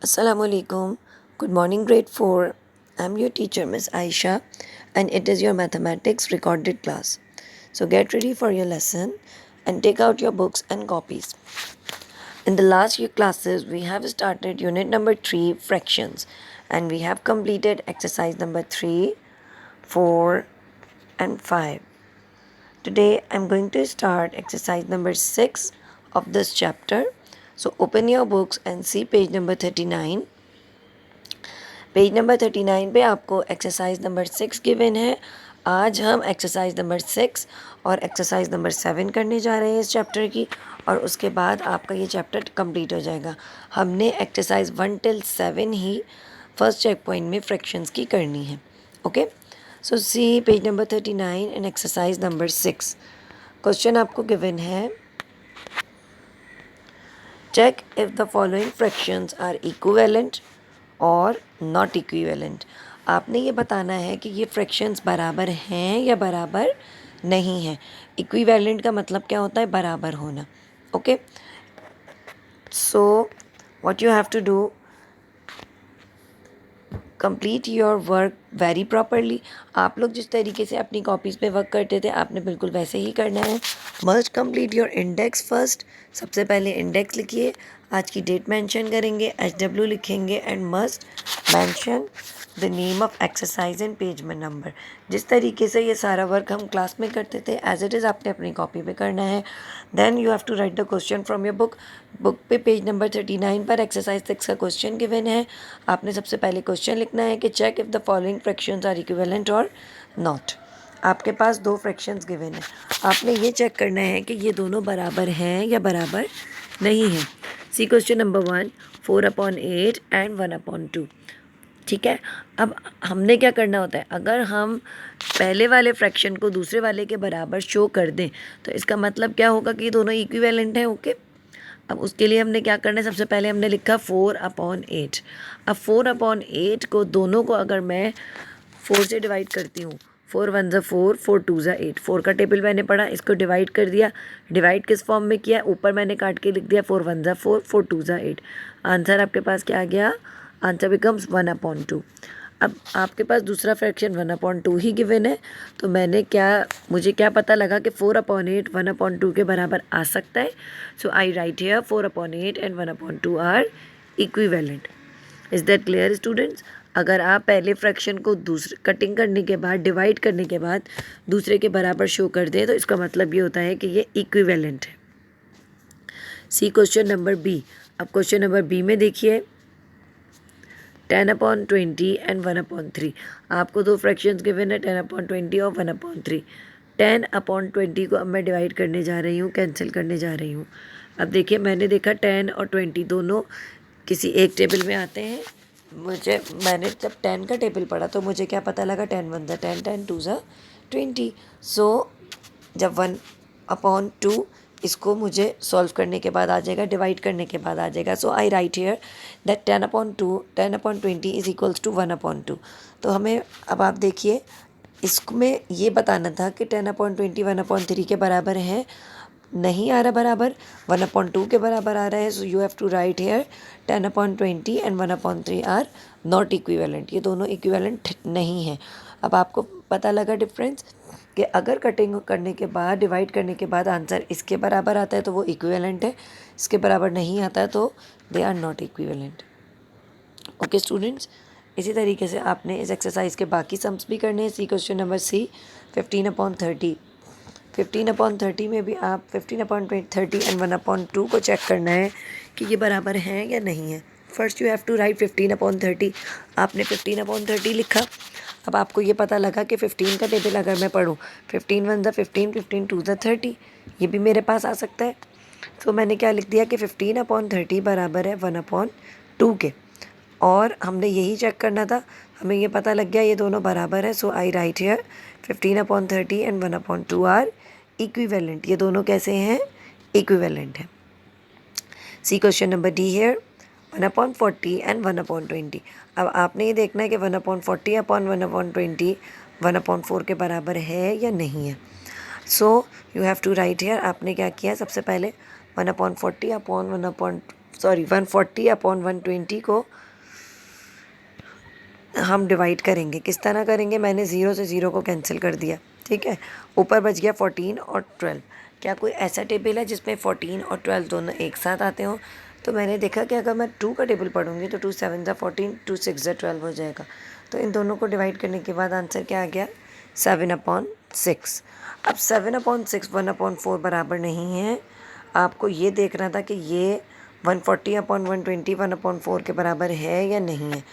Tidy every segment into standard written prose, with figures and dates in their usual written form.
Assalamu alaikum. Good morning, grade 4. I'm your teacher, Miss Aisha, and it is your mathematics recorded class. So get ready for your lesson and take out your books and copies. In the last few classes, we have started unit number 3, fractions, and we have completed exercise number 3, 4, and 5. Today, I'm going to start exercise number 6 of this chapter. So open your books and see page number 39. Page number 39 पे आपको exercise number 6 given है। आज हम exercise number 6 और exercise number 7 करने जा रहे हैं इस चैप्टर की, और उसके बाद आपका ये चैप्टर कंप्लीट हो जाएगा। हमने एक्सरसाइज 1 till 7 ही फर्स्ट चेक पॉइंट में फ्रैक्शंस की करनी है। Okay, so see page number 39 and exercise number 6। Question आपको गिवन है, check if the following fractions are equivalent और नॉट इक्विवेलेंट। आपने ये बताना है कि ये फ्रैक्शंस बराबर हैं या बराबर नहीं हैं। इक्विवेलेंट का मतलब क्या होता है? बराबर होना। Okay, so what you have to do, complete your work very properly. आप लोग जिस तरीके से अपनी कॉपीज़ पे वर्क करते थे, आपने बिल्कुल वैसे ही करना है। Must complete your index first. सबसे पहले इंडेक्स लिखिए, आज की डेट मेंशन करेंगे, HW लिखेंगे, and must mention the name of exercise and page में नंबर। जिस तरीके से ये सारा वर्क हम क्लास में करते थे, एज इट इज़ आपने अपनी कॉपी पे करना है। Then you have to write the question from your book. Book पे पेज नंबर 39 पर एक्सरसाइज 6 का क्वेश्चन गिवन है। आपने सबसे पहले क्वेश्चन लिखना है कि check if the following fractions are equivalent और नॉट। आपके पास दो फ्रैक्शंस गिवन है, आपने ये चेक करना है कि ये दोनों बराबर हैं या बराबर नहीं हैं। सी क्वेश्चन नंबर 1, 4/8 एंड 1/2। ठीक है, अब हमने क्या करना होता है, अगर हम पहले वाले फ्रैक्शन को दूसरे वाले के बराबर शो कर दें तो इसका मतलब क्या होगा कि ये दोनों इक्विवेलेंट हैं। ओके, अब उसके लिए हमने क्या करना है, सबसे पहले हमने लिखा 4/8। अब 4/8 को दोनों को अगर मैं 4 से डिवाइड करती हूँ, 4 1 ज़ा 4, 4 2 ज़ा 8, 4 का टेबल मैंने पढ़ा, इसको डिवाइड कर दिया। डिवाइड किस फॉर्म में किया, ऊपर मैंने काट के लिख दिया 4 1 ज़ा 4, 4 2 ज़ा 8। आंसर आपके पास क्या आ गया? Answer becomes 1/2। अब आपके पास दूसरा फ्रैक्शन 1/2 ही गिवन है, तो मुझे क्या पता लगा कि 4/8 1/2 के बराबर आ सकता है। So I write here 4/8 and 1/2 are equivalent. Is that clear students? अगर आप पहले फ्रैक्शन को दूसरे कटिंग करने के बाद, डिवाइड करने के बाद दूसरे के बराबर शो कर दें तो इसका मतलब ये होता है कि ये इक्विवेलेंट है। See question number B. अब क्वेश्चन नंबर बी में देखिए, 10/20 एंड 1/3। आपको दो फ्रैक्शंस गिवन है, 10/20 और 1/3। 10/20 को अब मैं डिवाइड करने जा रही हूँ, कैंसिल करने जा रही हूँ। अब देखिए, मैंने देखा 10 और 20 दोनों किसी एक टेबल में आते हैं। मैंने जब 10 का टेबल पढ़ा तो मुझे क्या पता लगा, 10 1 ज़ा 10, 10 2 ज़ा 20। सो जब 1/2 इसको मुझे सॉल्व करने के बाद आ जाएगा, डिवाइड करने के बाद आ जाएगा। So I write here that 10/20 is equals to 1/2। तो हमें अब आप देखिए, इसमें ये बताना था कि 10/20 1/3 के बराबर है, नहीं आ रहा बराबर, 1/2 के बराबर आ रहा है। So you have to write here 10/20 and 1/3 are not equivalent. ये दोनों इक्विवेलेंट नहीं हैं। अब आपको पता लगा डिफरेंस कि अगर कटिंग करने के बाद, डिवाइड करने के बाद आंसर इसके बराबर आता है तो वो इक्विवेलेंट है, इसके बराबर नहीं आता है तो they are not equivalent. Okay students, इसी तरीके से आपने इस एक्सरसाइज के बाकी सम्स भी करने हैं। सी क्वेश्चन नंबर सी, 15/30। 15/30 में भी आप 15/30 एंड 1/2 को चेक करना है कि ये बराबर हैं या नहीं है। First you have to write 15/30। आपने 15/30 लिखा। अब आपको ये पता लगा कि 15 का टेबल अगर मैं पढ़ूँ, 15 1 ज़ा 15, 15 2 ज़ा 30, ये भी मेरे पास आ सकता है। तो मैंने क्या लिख दिया कि 15/30 बराबर है 1/2 के, और हमने यही चेक करना था। हमें ये पता लग गया ये दोनों बराबर है। So I write here 15/30 and 1/2 are equivalent. ये दोनों कैसे हैं? इक्विवेलेंट है। See question number D here 1/40 and 1/20। अब आपने ये देखना है कि 1/40 अपॉन 1/20 1/4 के बराबर है या नहीं है। So you have to write here, आपने क्या किया, सबसे पहले 1/40 अपॉन 140 अपॉन 120 को हम डिवाइड करेंगे। किस तरह करेंगे, मैंने 0 से 0 को कैंसिल कर दिया, ठीक है। ऊपर बच गया 14 और 12। क्या कोई ऐसा टेबल है जिसमें 14 और 12 दोनों एक साथ आते हों? तो मैंने देखा कि अगर मैं 2 का टेबल पढ़ूंगी तो 2 7 ज़ा 14, 2 6 ज़ा 12 हो जाएगा। तो इन दोनों को डिवाइड करने के बाद आंसर क्या आ गया, 7/6। अब 7/6 1/4 बराबर नहीं है। आपको ये देखना था कि ये 140/120 1/4 के बराबर है या नहीं है।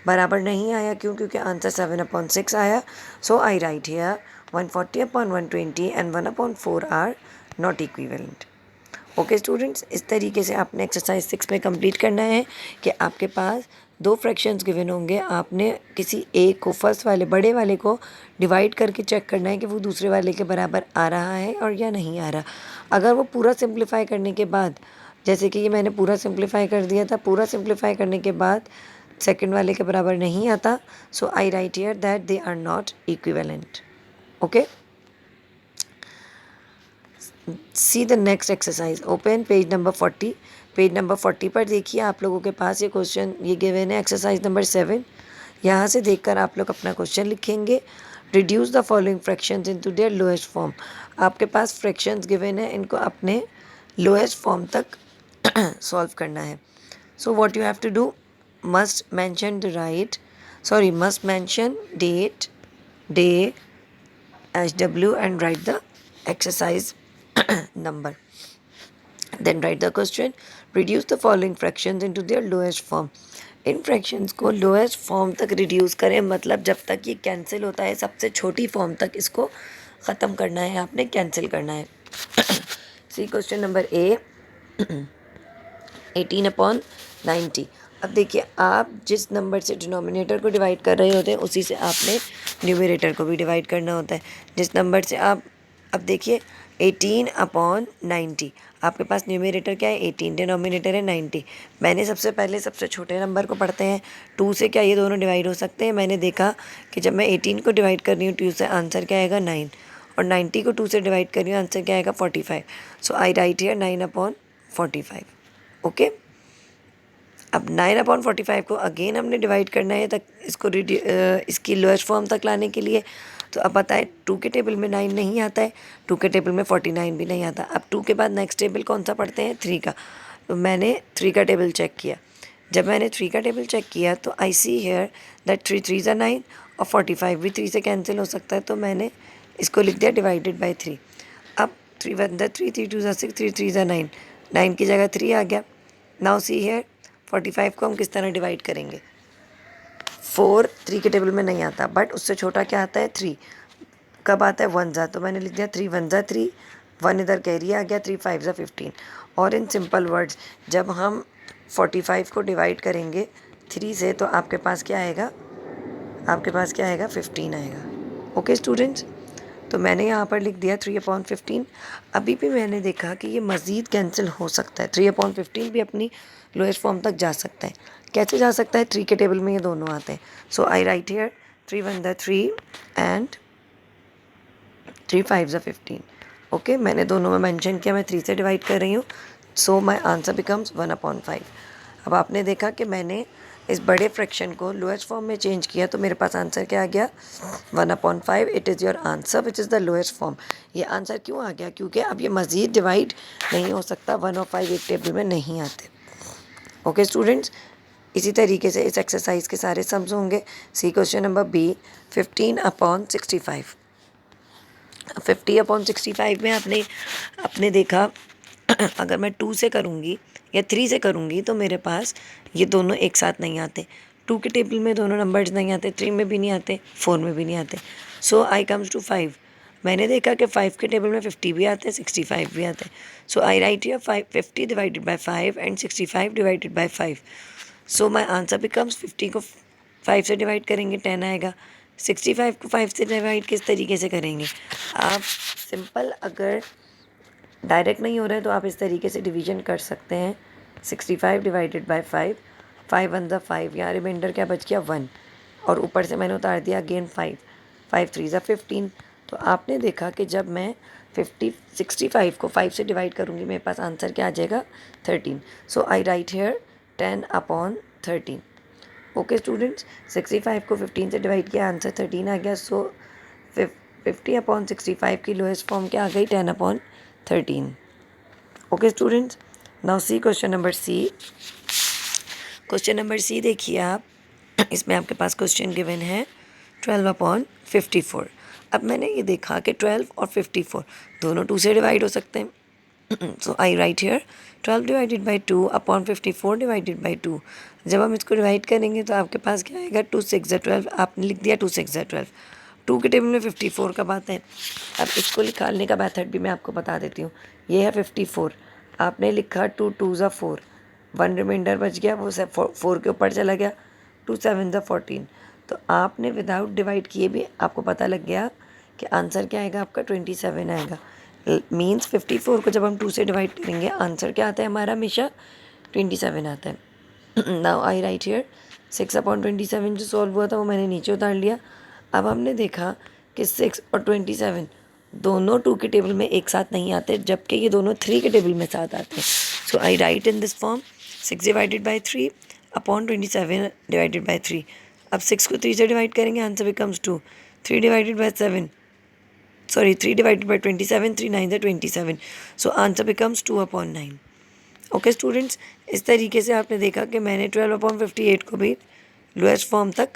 बराबर नहीं आया, क्यों? क्योंकि आंसर 7/6 आया। So I write here 140/120 and 1/4 are not equivalent. Okay students, इस तरीके से आपने एक्सरसाइज 6 में कंप्लीट करना है कि आपके पास 2 फ्रैक्शंस गिवन होंगे। आपने किसी एक को, फर्स्ट वाले बड़े वाले को डिवाइड करके चेक करना है कि वो दूसरे वाले के बराबर आ रहा है और या नहीं आ रहा। अगर वो पूरा सिंप्लीफाई करने के बाद, जैसे कि ये मैंने पूरा सिंप्लीफाई कर दिया था, पूरा सिंप्लीफाई करने के बाद सेकंड वाले के बराबर नहीं आता, so I write here that they are not equivalent. Okay, see the next exercise, open page number 40। Page number 40 पर देखिए, आप लोगों के पास ये क्वेश्चन ये गिवन है, एक्सरसाइज नंबर 7। यहाँ से देखकर आप लोग अपना क्वेश्चन लिखेंगे। Reduce the following fractions into their lowest form. आपके पास फ्रैक्शंस गिवन है, इनको अपने लोएस्ट फॉर्म तक सॉल्व करना है। So what you have to do, must mention date, day, HW and write the exercise number. Then write the question. Reduce the following fractions into their lowest form. In fractions को lowest form तक reduce करें, मतलब जब तक ये cancel होता है सबसे छोटी फॉर्म तक इसको ख़त्म करना है, आपने कैंसिल करना है। See question number A, 18/90। अब देखिए, आप जिस नंबर से डिनोमिनेटर को डिवाइड कर रहे होते हैं उसी से आपने न्यूमरेटर को भी डिवाइड करना होता है। जिस नंबर से आप, अब देखिए 18/90, आपके पास न्यूमरेटर क्या है 18, डिनोमिनेटर है 90। मैंने सबसे पहले सबसे छोटे नंबर को पढ़ते हैं। 2 से क्या ये दोनों डिवाइड हो सकते हैं? मैंने देखा कि जब मैं 18 को डिवाइड कर रही हूँ 2 से, आंसर क्या आएगा 9, और 90 को 2 से डिवाइड कर रही हूँ, आंसर क्या आएगा 45। सो आई राइट हियर 9/45। ओके, अब 9/45 को अगेन हमने डिवाइड करना है तक इसको इसकी लोएस्ट फॉर्म तक लाने के लिए। तो अब बताएं, 2 के टेबल में 9 नहीं आता है, 2 के टेबल में 49 भी नहीं आता। अब 2 के बाद नेक्स्ट टेबल कौन सा पढ़ते हैं? 3 का। तो मैंने 3 का टेबल चेक किया। जब मैंने 3 का टेबल चेक किया तो आई सी हेयर दैट 3 3 ज़ा 9 और 45 भी 3 से कैंसिल हो सकता है, तो मैंने इसको लिख दिया डिवाइडेड बाई 3। अब 3 1 ज़ा 3, 3 2 ज़ा 6, 3 3 ज़ा 9, 9 की जगह 3 आ गया। नाउ सी हेयर 45 को हम किस तरह डिवाइड करेंगे? 4 3 के टेबल में नहीं आता, बट उससे छोटा क्या आता है? 3। कब आता है? 1 ज़ा, तो मैंने लिख दिया 3 1 ज़ा 3, 1 इधर कैरी आ गया, 3 5 ज़ा 15। और इन सिंपल वर्ड्स, जब हम 45 को डिवाइड करेंगे 3 से तो आपके पास क्या आएगा? आपके पास क्या आएगा? 15 आएगा। ओके स्टूडेंट्स, तो मैंने यहाँ पर लिख दिया 3/15। अभी भी मैंने देखा कि ये मज़ीद कैंसिल हो सकता है, 3/15 भी अपनी लोएस्ट फॉर्म तक जा सकता है। कैसे जा सकता है? 3 के टेबल में ये दोनों आते हैं। सो आई राइट हियर 3 1 ज़ा 3 एंड 3 5 ज़ा 15। ओके, मैंने दोनों में मेंशन किया मैं 3 से डिवाइड कर रही हूँ, सो माई आंसर बिकम्स 1/5। अब आपने देखा कि मैंने इस बड़े फ्रैक्शन को लोएस्ट फॉर्म में चेंज किया, तो मेरे पास आंसर क्या आ गया? 1/5। It is your answer which is the lowest form. ये आंसर क्यों आ गया? क्योंकि अब ये मज़ीद डिवाइड नहीं हो सकता, 1 और 5 एक टेबल में नहीं आते। ओके स्टूडेंट्स, इसी तरीके से इस एक्सरसाइज के सारे सम्स होंगे। सी क्वेश्चन नंबर बी, 15/65। 50/65 में आपने देखा अगर मैं 2 से करूँगी या 3 से करूँगी तो मेरे पास ये दोनों एक साथ नहीं आते। 2 के टेबल में दोनों नंबर्स नहीं आते, 3 में भी नहीं आते, 4 में भी नहीं आते। सो आई कम्स टू 5। मैंने देखा कि 5 के टेबल में 50 भी आते हैं, 65 भी आते हैं। So I write here 50 divided by 5 and 65 divided by 5। So my answer becomes 50 को 5 से डिवाइड करेंगे 10 आएगा, 65 को 5 से डिवाइड किस तरीके से करेंगे? आप सिंपल, अगर डायरेक्ट नहीं हो रहा है तो आप इस तरीके से डिवीजन कर सकते हैं। 65 डिवाइडेड बाय 5, 5 1 ज़ा 5, यहाँ रिमाइंडर क्या बच गया? 1, और ऊपर से मैंने उतार दिया अगेन 5, 5 3 ज़ा 15। तो आपने देखा कि जब मैं 65 को 5 से डिवाइड करूँगी, मेरे पास आंसर क्या आ जाएगा 13. सो I right hair 10/13. Okay students, 65 को 15 से डिवाइड किया, आंसर 13 आ गया. सो 50/65 की लोएस्ट फॉर्म क्या आ गई 10/13. Okay students, now see question number C. Question number C देखिए आप, इसमें आपके पास क्वेश्चन गिवन है 12/54. अब मैंने ये देखा कि 12 और 54 दोनों 2 से डिवाइड हो सकते हैं. So I write here 12 divided by 2 upon 54 divided by 2. जब हम इसको डिवाइड करेंगे तो आपके पास क्या आएगा 2 6 12. आपने लिख दिया 2 6 12. 2 के टेबल में 54 कब आता है. अब इसको निकालने का मेथड भी मैं आपको बता देती हूँ. ये है 54, आपने लिखा 2 2 4, 1 रिमाइंडर बच गया, वो 4 के ऊपर चला गया, 2 7 14. तो आपने विदाउट डिवाइड किए भी आपको पता लग गया कि आंसर क्या आएगा आपका 27 आएगा. मीन्स 54 को जब हम 2 से डिवाइड करेंगे आंसर क्या आता है हमारा हमेशा 27 आता है. नाउ आई राइट हियर 6/27 जो सॉल्व हुआ था वो मैंने नीचे उतार लिया. अब हमने देखा कि 6 और 27 दोनों 2 के टेबल में एक साथ नहीं आते, जबकि ये दोनों 3 के टेबल में साथ आते हैं. So I write in this form 6 divided by 3 upon 27 divided by 3. अब 6 को 3 से डिवाइड करेंगे, answer becomes 2. 3 divided by 7, sorry 3 divided by 27, 3 9 27. So answer becomes 2/9. Okay students, इस तरीके से आपने देखा कि मैंने 12/58 को भी लोएस्ट फॉर्म तक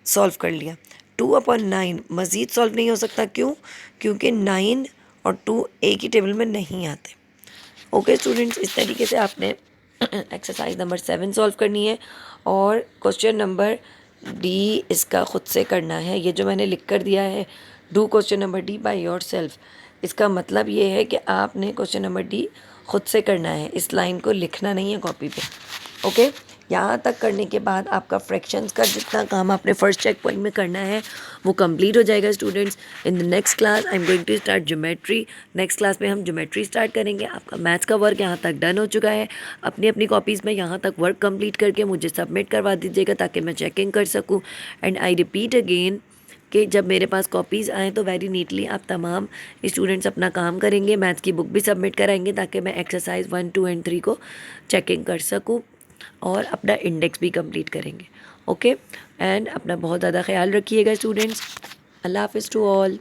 सॉल्व कर लिया. 2/9 मज़ीद सॉल्व नहीं हो सकता. क्यों? क्योंकि 9 और 2 एक ही टेबल में नहीं आते. ओके स्टूडेंट्स, इस तरीके से आपने एक्सरसाइज नंबर 7 सॉल्व करनी है और क्वेश्चन नंबर डी इसका ख़ुद से करना है. ये जो मैंने लिख कर दिया है do question number D by your self, इसका मतलब ये है कि आपने क्वेश्चन नंबर डी ख़ुद से करना है, इस लाइन को लिखना नहीं है कॉपी पे. ओके, यहाँ तक करने के बाद आपका फ्रैक्शंस का जितना काम आपने फर्स्ट चेक पॉइंट में करना है वो कंप्लीट हो जाएगा students. In the next class I am going to start geometry. Next class में हम ज्योमेट्री स्टार्ट करेंगे. आपका मैथ्स का वर्क यहाँ तक डन हो चुका है. अपनी अपनी कॉपीज़ में यहाँ तक वर्क कंप्लीट करके मुझे सबमिट करवा दीजिएगा ताकि मैं चेकिंग कर सकूँ. एंड आई रिपीट अगेन कि जब मेरे पास कॉपीज़ आएँ तो वेरी नीटली आप तमाम स्टूडेंट्स अपना काम करेंगे, मैथ्स की बुक भी सबमिट कराएंगे ताकि मैं एक्सरसाइज 1 2 एंड 3 को चेकिंग कर सकूँ और अपना इंडेक्स भी कंप्लीट करेंगे. ओके, एंड अपना बहुत ज़्यादा ख्याल रखिएगा स्टूडेंट्स. अल्लाह हाफ़िज़ टू ऑल.